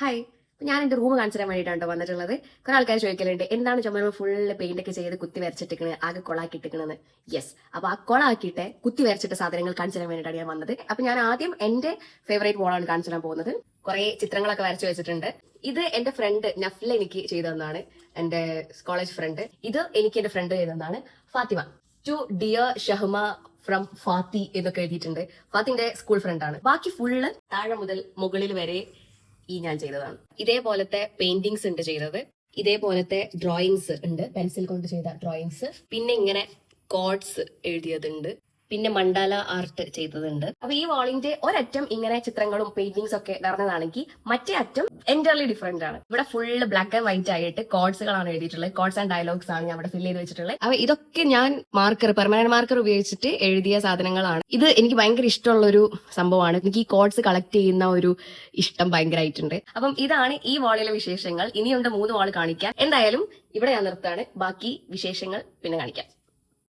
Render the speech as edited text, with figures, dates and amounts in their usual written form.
Hi, ഞാൻ എന്റെ room കാണിച്ചു തരാൻ വേണ്ടിയിട്ടാണ് വന്നിട്ടുള്ളത്. കുറെ ആൾക്കാർ ചോദിക്കലുണ്ട് എന്താണ് ചുമരുമ ഫുള്ള് പെയിന്റ് ഒക്കെ ചെയ്ത് കുത്തി വരച്ചിട്ടിക്കണ്, ആകെ കൊളാക്കിട്ടിക്കണെന്ന്. യെസ്, അപ്പൊ ആ കൊളാക്കിയിട്ട് കുത്തി വരച്ചിട്ട സാധനങ്ങൾ കാണിച്ചു തരാൻ വേണ്ടിയിട്ടാണ് ഞാൻ വന്നത്. അപ്പൊ ഞാൻ ആദ്യം എന്റെ ഫേവറേറ്റ് വോളാണ് കാണിച്ചു തരാൻ പോകുന്നത്. കുറെ ചിത്രങ്ങളൊക്കെ വരച്ചു വെച്ചിട്ടുണ്ട്. ഇത് എന്റെ ഫ്രണ്ട് നഫ്ല എനിക്ക് ചെയ്തു തന്നതാണ്, എന്റെ കോളേജ് ഫ്രണ്ട്. ഇത് എനിക്ക് എന്റെ ഫ്രണ്ട് ചെയ്തു തന്നതാണ്, Fathima. To dear Shahma from Fathi എന്നൊക്കെ എഴുതിയിട്ടുണ്ട്. ഫാത്തിന്റെ സ്കൂൾ ഫ്രണ്ടാണ്. ബാക്കി ഫുള്ള് താഴെ മുതൽ മുകളിൽ വരെ ഞാൻ ചെയ്തതാണ്. ഇതേപോലത്തെ പെയിന്റിങ്സ് ഉണ്ട് ചെയ്തത്, ഇതേപോലത്തെ ഡ്രോയിങ്സ് ഉണ്ട്, പെൻസിൽ കൊണ്ട് ചെയ്ത ഡ്രോയിങ്സ്. പിന്നെ ഇങ്ങനെ കോഡ്സ് എഴുതിയതുണ്ട്, പിന്നെ മണ്ടാല ആർട്ട് ചെയ്തതുണ്ട്. അപ്പൊ ഈ വാളിന്റെ ഒരറ്റം ഇങ്ങനെ ചിത്രങ്ങളും പെയിന്റിങ്സ് ഒക്കെ നിറഞ്ഞതാണെങ്കിൽ മറ്റേ അറ്റം എൻറ്റയർലി ഡിഫറെന്റ് ആണ്. ഇവിടെ ഫുള്ള് ബ്ലാക്ക് ആൻഡ് വൈറ്റ് ആയിട്ട് കോഡ്സുകളാണ് എഴുതിയിട്ടുള്ളത്. കോഡ്സ് ആൻഡ് ഡയലോഗ്സ് ആണ് ഞാൻ ഇവിടെ ഫിൽ ചെയ്ത് വെച്ചിട്ടുള്ളത്. അപ്പൊ ഇതൊക്കെ ഞാൻ പെർമനന്റ് മാർക്കർ ഉപയോഗിച്ചിട്ട് എഴുതിയ സാധനങ്ങളാണ്. ഇത് എനിക്ക് ഭയങ്കര ഇഷ്ടമുള്ള ഒരു സംഭവമാണ്. എനിക്ക് ഈ കോഡ്സ് കളക്ട് ചെയ്യുന്ന ഒരു ഇഷ്ടം ഭയങ്കരമായിട്ടുണ്ട്. അപ്പം ഇതാണ് ഈ വാളിലെ വിശേഷങ്ങൾ. ഇനിയുണ്ട് 3 വാൾ കാണിക്കാൻ. എന്തായാലും ഇവിടെ ഞാൻ നിർത്താണ്, ബാക്കി വിശേഷങ്ങൾ പിന്നെ കാണിക്കാം.